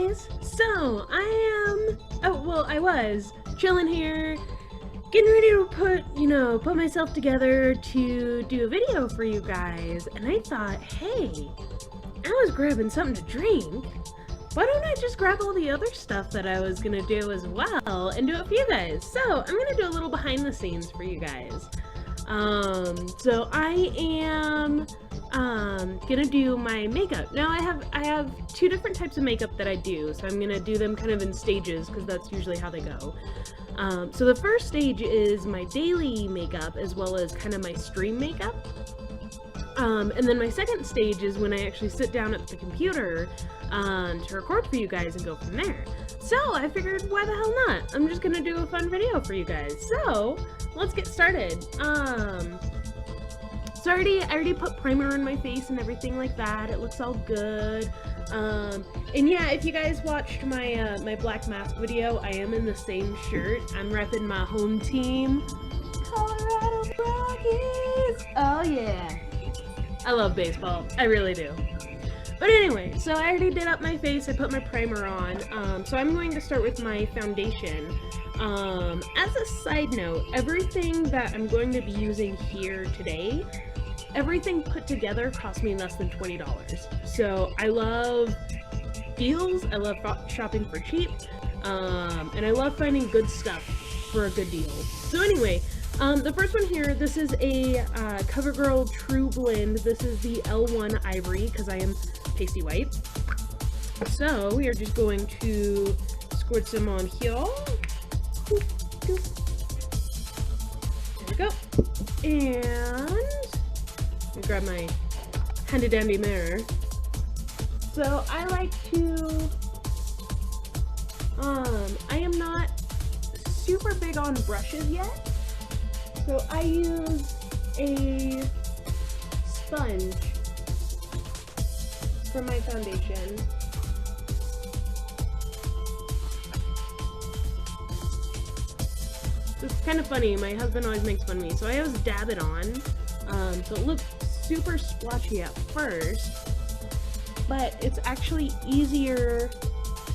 guys! So, I was chilling here, getting ready to put myself together to do a video for you guys, and I thought, hey, I was grabbing something to drink. Why don't I just grab all the other stuff that I was gonna do as well and do it for you guys? So, I'm gonna do a little behind the scenes for you guys. So I am gonna do my makeup. Now I have two different types of makeup that I do, so I'm gonna do them kind of in stages because that's usually how they go. So the first stage is my daily makeup as well as kind of my stream makeup. And then my second stage is when I actually sit down at the computer to record for you guys and go from there. So I figured, why the hell not? I'm just gonna do a fun video for you guys. So let's get started. So I already put primer on my face and everything like that. It looks all good. And yeah, if you guys watched my my black mask video, I am in the same shirt. I'm repping my home team, Colorado Rockies. Oh yeah. I love baseball. I really do. But anyway, so I already did up my face. I put my primer on. So I'm going to start with my foundation. As a side note, everything that I'm going to be using here today, everything put together cost me less than $20. So I love deals. I love shopping for cheap. And I love finding good stuff for a good deal. So anyway, the first one here, this is a CoverGirl True Blend. This is the L1 Ivory, because I am pasty white. So we are just going to squirt some on here. There we go. And let me grab my handy dandy mirror. So I like to, I am not super big on brushes yet. So I use a sponge for my foundation. It's kind of funny, my husband always makes fun of me, so I always dab it on. So it looks super splotchy at first, but it's actually easier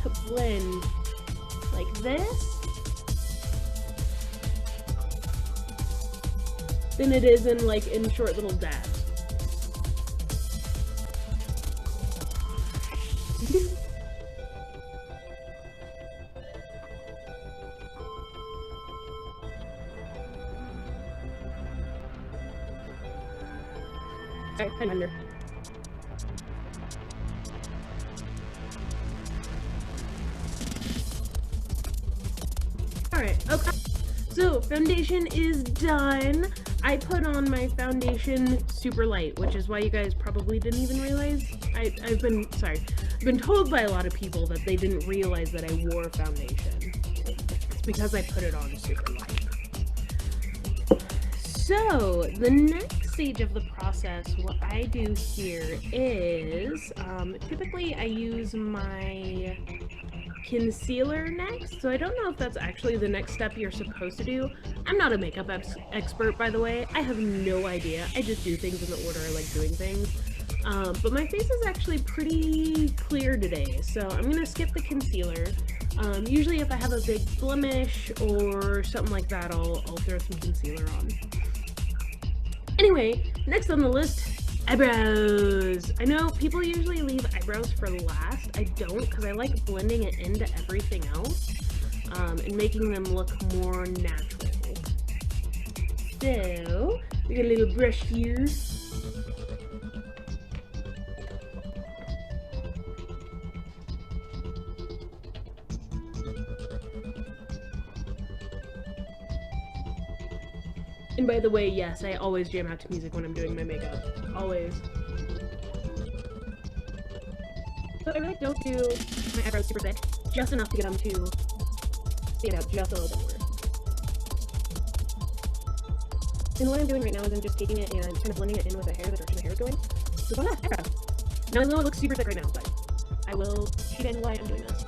to blend like this than it is in short little dabs. Sorry, I'm under. Alright, okay. So, foundation is done. I put on my foundation super light, which is why you guys probably didn't even realize. I've been told by a lot of people that they didn't realize that I wore foundation. It's because I put it on super light. So, the next stage of the process, what I do here is, typically I use my concealer next. So I don't know if that's actually the next step you're supposed to do. I'm not a makeup expert, by the way. I have no idea. I just do things in the order I like doing things. But my face is actually pretty clear today, so I'm gonna skip the concealer. Usually if I have a big blemish or something like that, I'll throw some concealer on. Anyway, next on the list, eyebrows. I know people usually leave eyebrows for last. I don't, because I like blending it into everything else and making them look more natural. So, we got a little brush here. And by the way, yes, I always jam out to music when I'm doing my makeup. Always. So I really don't do my eyebrows super thick, just enough to get them to stand out just a little bit more. And what I'm doing right now is I'm just taking it and kind of blending it in with the hair, the direction the hair is going. So voila, eyebrow. Now I know it looks super thick right now, but I will show you why I'm doing this.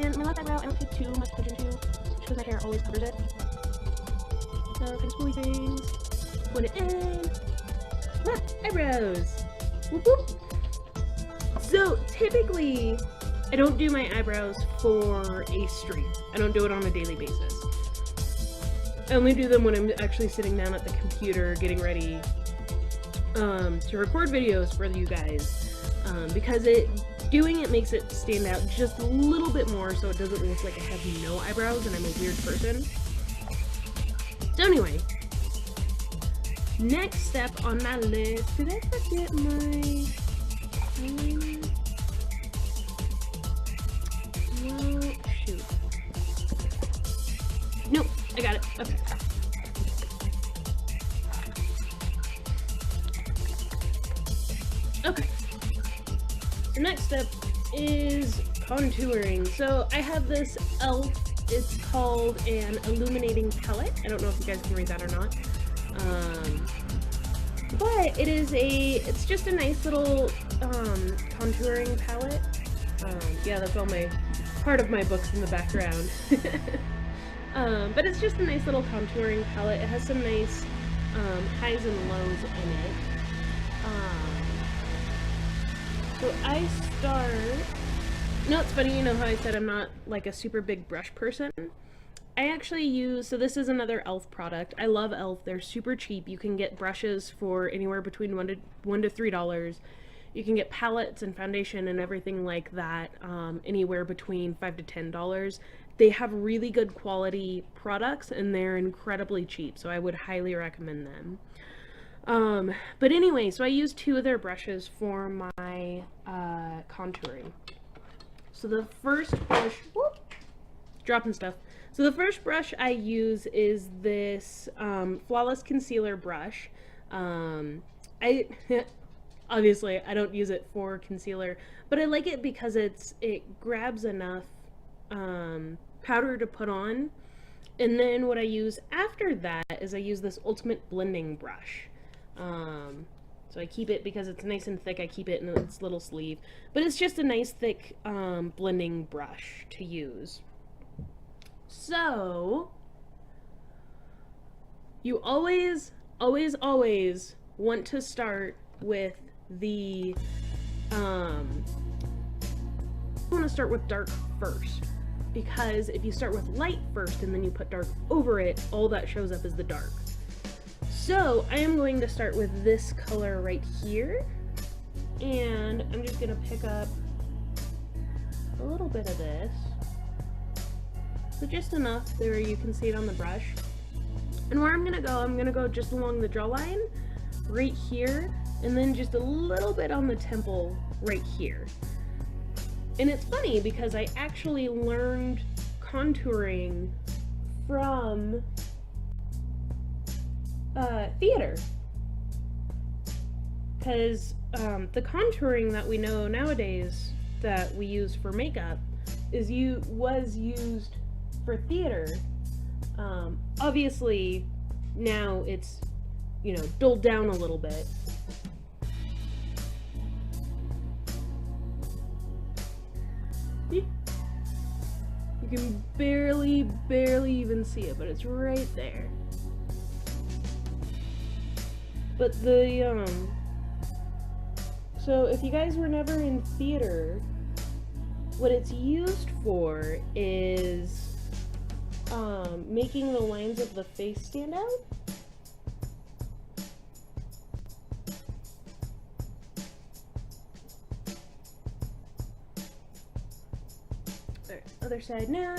And my left eyebrow, I don't pay too much attention to, because my hair always covers it. So kind of spoolie things, blend it in, What? Eyebrows. Whoop whoop. So typically, I don't do my eyebrows for a stream. I don't do it on a daily basis. I only do them when I'm actually sitting down at the computer getting ready to record videos for you guys, because doing it makes it stand out just a little bit more so it doesn't look like I have no eyebrows and I'm a weird person. So anyway, next step on my list, did I forget my no, shoot. Nope, I got it. Okay. Okay. The next step is contouring. So I have this e.l.f. It's called an illuminating palette. I don't know if you guys can read that or not. But it's just a nice little contouring palette. Yeah, that's all part of my books in the background. But it's just a nice little contouring palette. It has some nice highs and lows in it. So I start... No, it's funny, you know how I said I'm not like a super big brush person? I actually use... So this is another e.l.f. product. I love e.l.f. They're super cheap. You can get brushes for anywhere between $1 to $3. You can get palettes and foundation and everything like that anywhere between $5 to $10. They have really good quality products and they're incredibly cheap, so I would highly recommend them. But anyway, so I use 2 of their brushes for my contouring. So the first brush, whoop, dropping stuff. So the first brush I use is this Flawless Concealer brush. Obviously I don't use it for concealer, but I like it because it grabs enough powder to put on. And then what I use after that is I use this Ultimate Blending brush. So I keep it because it's nice and thick. I keep it in its little sleeve, but it's just a nice thick blending brush to use. So you always want to start with the I want to start with dark first, because if you start with light first and then you put dark over it, all that shows up is the dark. So I am going to start with this color right here, and I'm just going to pick up a little bit of this, so just enough there you can see it on the brush. And where I'm going to go just along the jawline right here, and then just a little bit on the temple right here. And it's funny because I actually learned contouring from theater, because the contouring that we know nowadays that we use for makeup was used for theater. Obviously now it's, you know, dulled down a little bit. You can barely even see it, but it's right there. But so if you guys were never in theater, what it's used for is making the lines of the face stand out. Alright, other side now.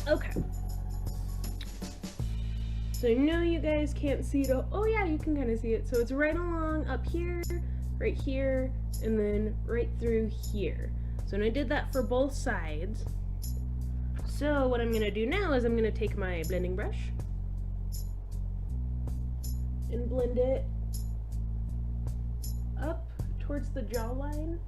Okay. So I know you guys can't see it. Oh yeah, you can kind of see it. So it's right along up here, right here, and then right through here. So and I did that for both sides. So what I'm going to do now is I'm going to take my blending brush. and blend it up towards the jawline.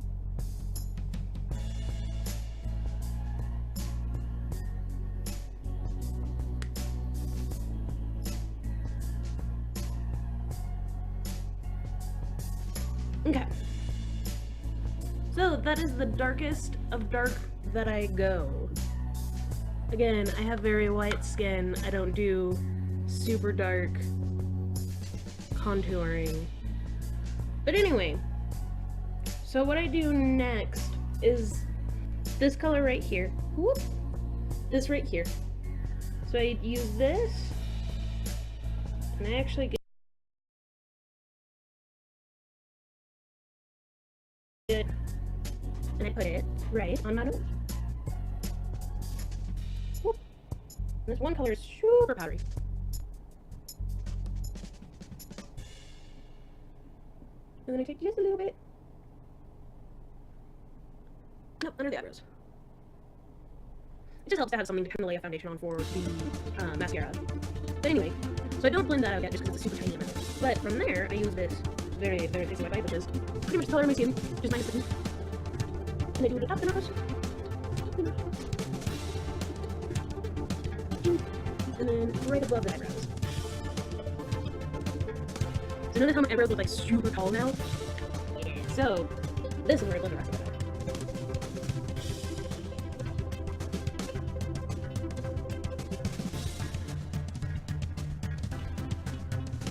Okay. So that is the darkest of dark that I go. Again, I have very white skin. I don't do super dark contouring. But anyway, so what I do next is this color right here. Whoop! This right here. So I use this, and I actually get it, and I put it right on my nose. Whoop. And this one color is super powdery. And then I take just a little bit. Nope, under the eyebrows. It just helps to have something to kind of lay a foundation on for the mascara. But anyway, so I don't blend that out yet just because it's a super tiny amount. But from there, I use this very, very thick white, which is pretty much the color of my skin, just minus the pink. And I do it at the top of the nose. And then right above the eyebrows. So notice how my eyebrows look like super tall now? Yeah. So, this is where I blend the rest of it out.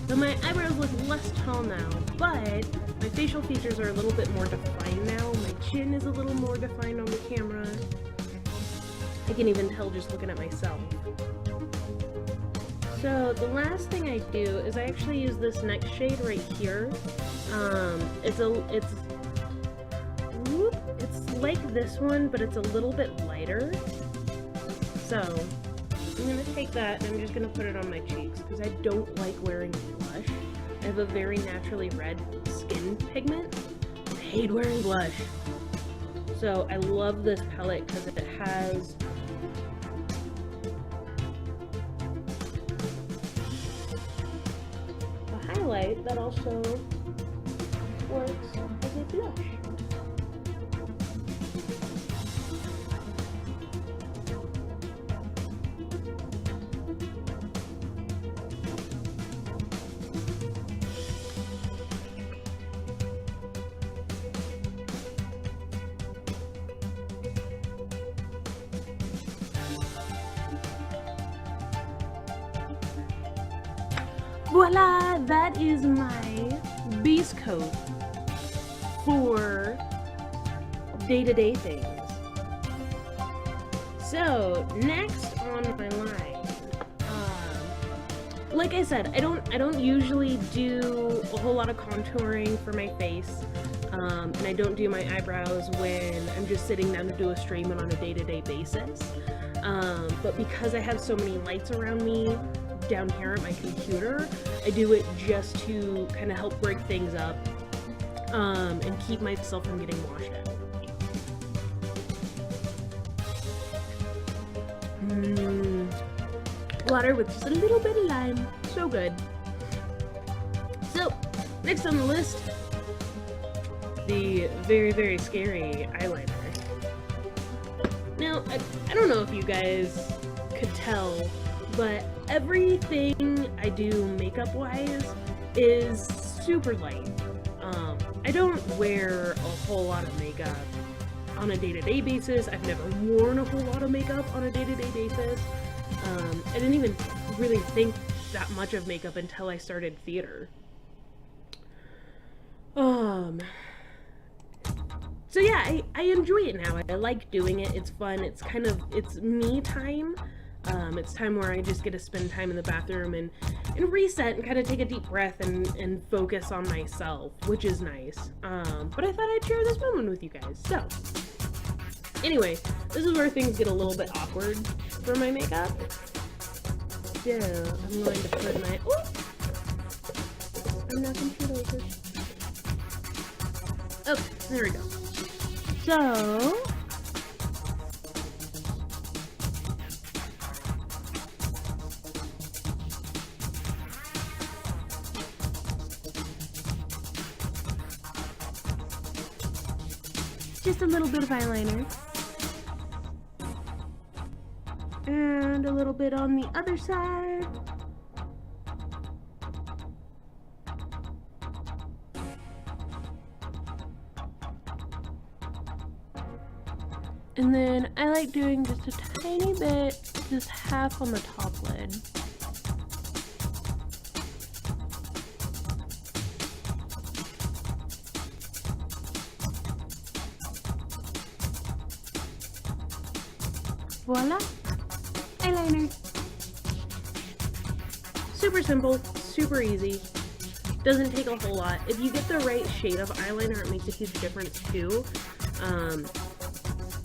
So my eyebrows look less tall now, but my facial features are a little bit more defined now. My chin is a little more defined on the camera. I can even tell just looking at myself. So the last thing I do is I actually use this next shade right here. It's like this one, but it's a little bit lighter. So I'm gonna take that and I'm just gonna put it on my cheeks because I don't like wearing blush. I have a very naturally red skin pigment. I hate wearing blush. So I love this palette because it has a highlight that also works as a blush. Voila! That is my base coat for day-to-day things. So next on my line, like I said, I don't usually do a whole lot of contouring for my face, and I don't do my eyebrows when I'm just sitting down to do a stream on a day-to-day basis. But because I have so many lights around me down here at my computer, I do it just to kind of help break things up and keep myself from getting washed out. Water with just a little bit of lime. So good. So, next on the list, the very, very scary eyeliner. Now, I don't know if you guys could tell, but everything I do makeup-wise is super light. I don't wear a whole lot of makeup on a day-to-day basis. I've never worn a whole lot of makeup on a day-to-day basis. I didn't even really think that much of makeup until I started theater. So yeah, I enjoy it now. I like doing it. It's fun. It's me time. It's time where I just get to spend time in the bathroom and reset and kind of take a deep breath and focus on myself, which is nice. But I thought I'd share this moment with you guys. So, anyway, this is where things get a little bit awkward for my makeup. So, I'm going to put my... Oh! I'm knocking shit over. Okay, there we go. So... just a little bit of eyeliner. And a little bit on the other side. And then I like doing just a tiny bit, just half on the top lid. Voila! Eyeliner. Super simple, super easy. Doesn't take a whole lot. If you get the right shade of eyeliner, it makes a huge difference too.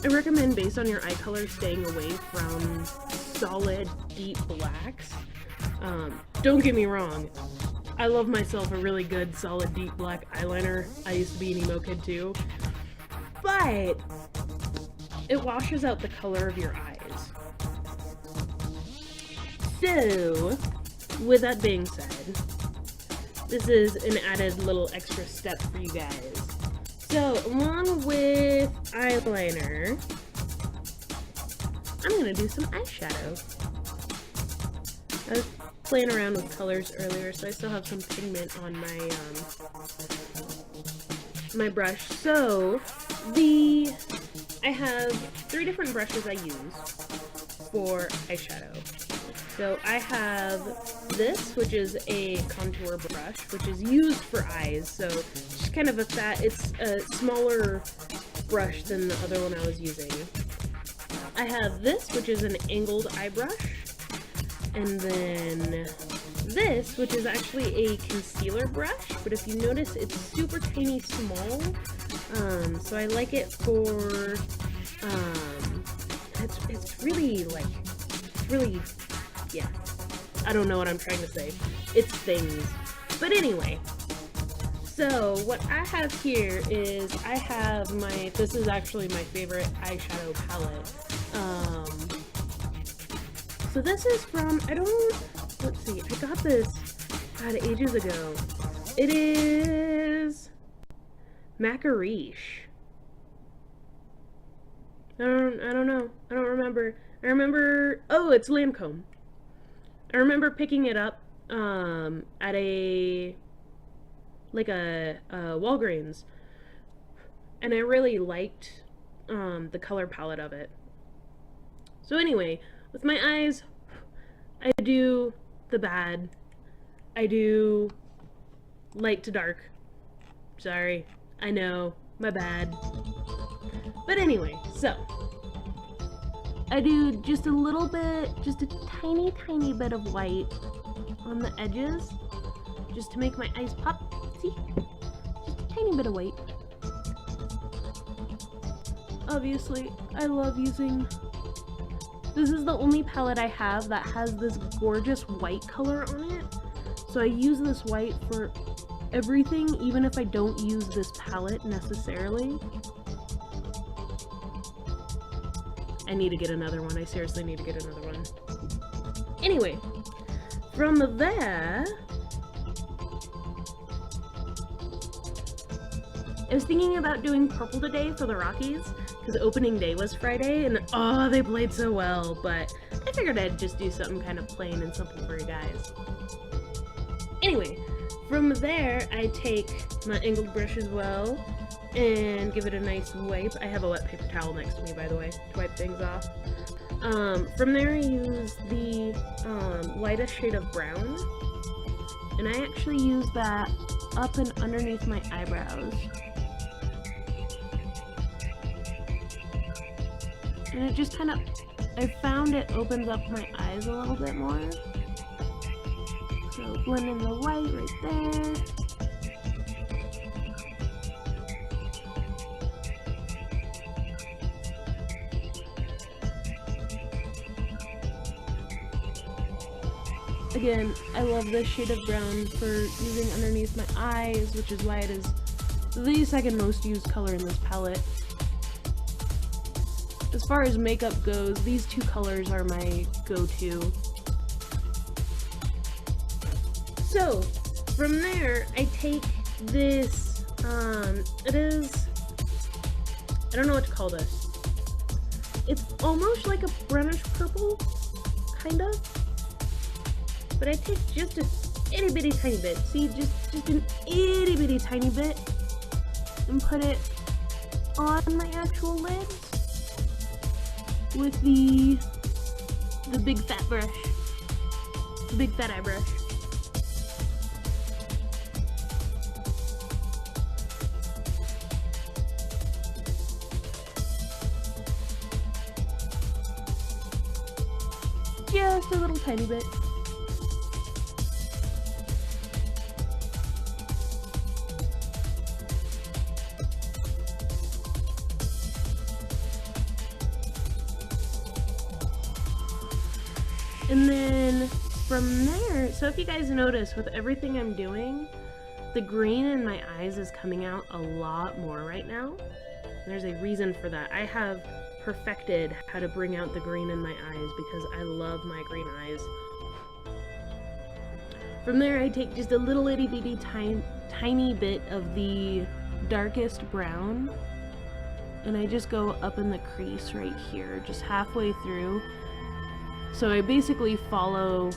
I recommend, based on your eye color, staying away from solid, deep blacks. Don't get me wrong, I love myself a really good, solid, deep black eyeliner. I used to be an emo kid too. But it washes out the color of your eyes. So, with that being said, this is an added little extra step for you guys. So, along with eyeliner, I'm going to do some eyeshadow. I was playing around with colors earlier, so I still have some pigment on my brush. So, I have 3 different brushes I use for eyeshadow. So I have this, which is a contour brush, which is used for eyes. So just kind of it's a smaller brush than the other one I was using. I have this, which is an angled eye brush. And then this, which is actually a concealer brush, but if you notice, it's super tiny small. So I like it for, it's really yeah, I don't know what I'm trying to say. It's things. But anyway, so what I have here is this is actually my favorite eyeshadow palette. So this is from, let's see, I got this, God, ages ago. It is Macariche. I don't know. I don't remember. Oh, it's Lancome. I remember picking it up at a Walgreens, and I really liked the color palette of it. So anyway, with my eyes, I do the bad. I do light to dark. Sorry, I know, my bad. But anyway, so I do just a little bit, just a tiny bit of white on the edges, just to make my eyes pop. See? Just a tiny bit of white. Obviously, I love using, this is the only palette I have that has this gorgeous white color on it. So I use this white for everything, even if I don't use this palette necessarily. I need to get another one. I seriously need to get another one. Anyway, from there, I was thinking about doing purple today for the Rockies, because opening day was Friday, and oh, they played so well, but I figured I'd just do something kind of plain and simple for you guys. Anyway, from there, I take my angled brush as well, and give it a nice wipe. I have a wet paper towel next to me, by the way, to wipe things off. From there, I use the lightest shade of brown, and I actually use that up and underneath my eyebrows. And it just kind of, I found it opens up my eyes a little bit more. So blend in the white right there. Again, I love this shade of brown for using underneath my eyes, which is why it is the second most used color in this palette. As far as makeup goes, these 2 colors are my go-to. So, from there, I take this, it is I don't know what to call this. It's almost like a brownish purple, kind of. But I take just a itty bitty tiny bit. See, just an itty bitty tiny bit, and put it on my actual lids with the big fat brush, the big fat eye brush. Just a little tiny bit. And then from there, so if you guys notice with everything I'm doing, the green in my eyes is coming out a lot more right now. There's a reason for that. I have perfected how to bring out the green in my eyes because I love my green eyes. From there, I take just a little itty bitty tiny bit of the darkest brown, and I just go up in the crease right here, just halfway through. So I basically follow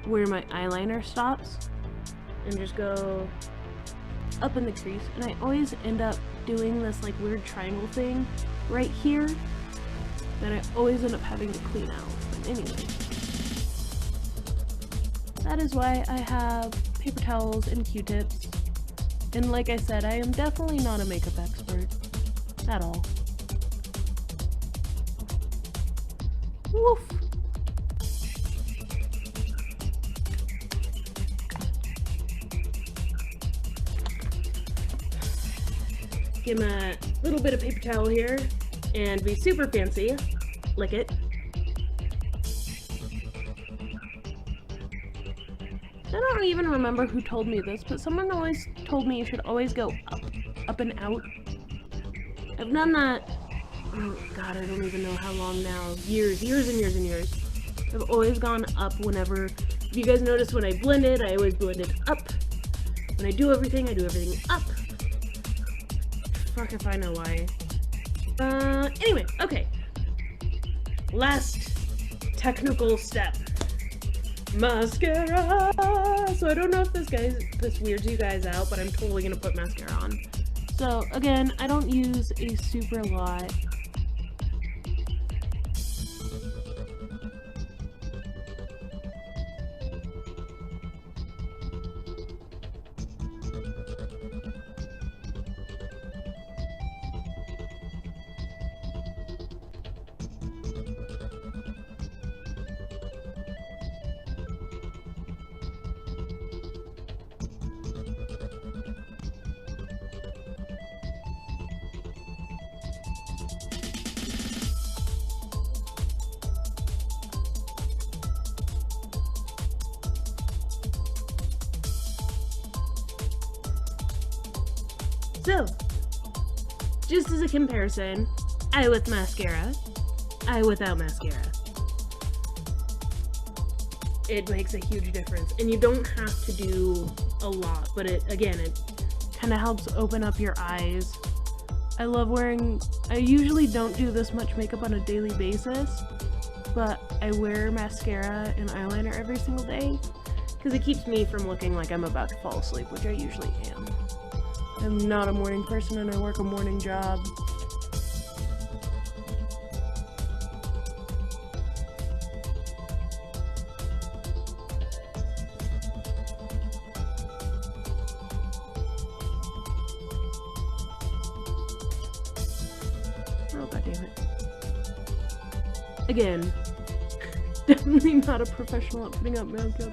where my eyeliner stops and just go up in the crease, and I always end up doing this like weird triangle thing right here that I always end up having to clean out. But anyway, that is why I have paper towels and Q-tips, and like I said, I am definitely not a makeup expert at all. Woof! Get my little bit of paper towel here and be super fancy. Lick it. I don't even remember who told me this, but someone always told me you should always go up and out. I've done that, oh god, I don't even know how long now. Years and years. I've always gone up whenever, if you guys notice when I blend it, I always blend it up. When I do everything up. Fuck if I know why. Anyway, okay. Last technical step. Mascara! So I don't know if this weirds you guys out, but I'm totally gonna put mascara on. So again, I don't use a super lot. So, just as a comparison, eye with mascara, eye without mascara. It makes a huge difference, and you don't have to do a lot, but it kind of helps open up your eyes. I usually don't do this much makeup on a daily basis, but I wear mascara and eyeliner every single day, because it keeps me from looking like I'm about to fall asleep, which I usually am. I'm not a morning person and I work a morning job. Oh, god damn it. Again, definitely not a professional at putting up makeup.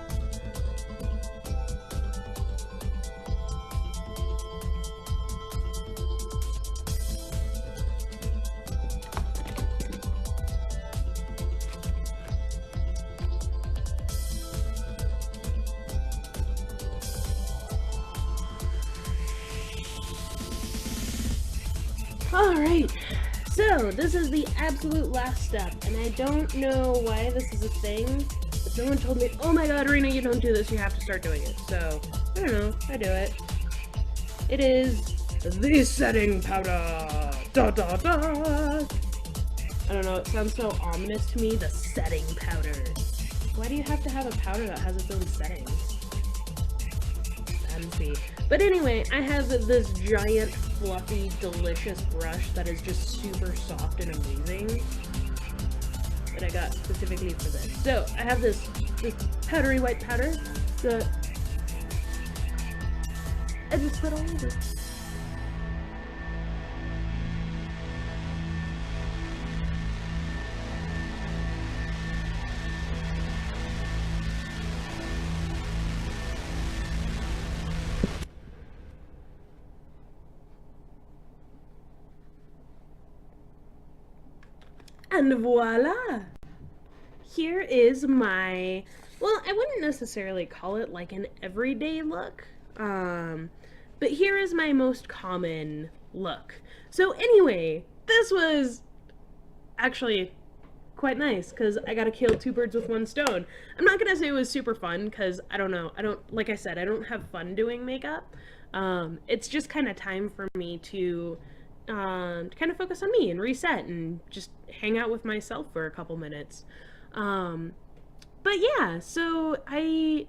Alright, so this is the absolute last step, and I don't know why this is a thing, but someone told me, oh my god, Rena, you don't do this, you have to start doing it. So, I don't know, I do it. It is the setting powder. Da da da! I don't know, it sounds so ominous to me, the setting powder. Why do you have to have a powder that has its own settings? Fancy. But anyway, I have this giant, fluffy, delicious brush that is just super soft and amazing that I got specifically for this. So, I have this powdery white powder that I just put all over. And voila! Here is my, well, I wouldn't necessarily call it like an everyday look, but here is my most common look. So anyway, this was actually quite nice because I got to kill two birds with one stone. I'm not gonna say it was super fun because I don't know. Like I said, I don't have fun doing makeup. It's just kind of time for me to kind of focus on me and reset and just hang out with myself for a couple minutes. But yeah, so I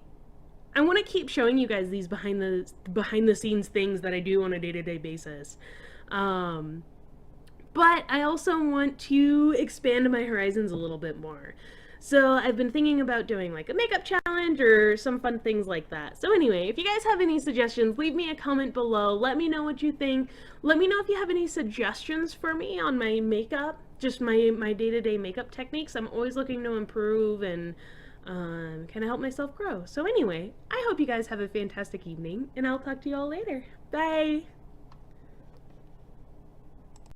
want to keep showing you guys these behind the scenes things that I do on a day-to-day basis. But I also want to expand my horizons a little bit more. So I've been thinking about doing like a makeup challenge or some fun things like that. So anyway, if you guys have any suggestions, leave me a comment below. Let me know what you think. Let me know if you have any suggestions for me on my makeup, just my day-to-day makeup techniques. I'm always looking to improve and kind of help myself grow. So anyway, I hope you guys have a fantastic evening, and I'll talk to you all later. Bye!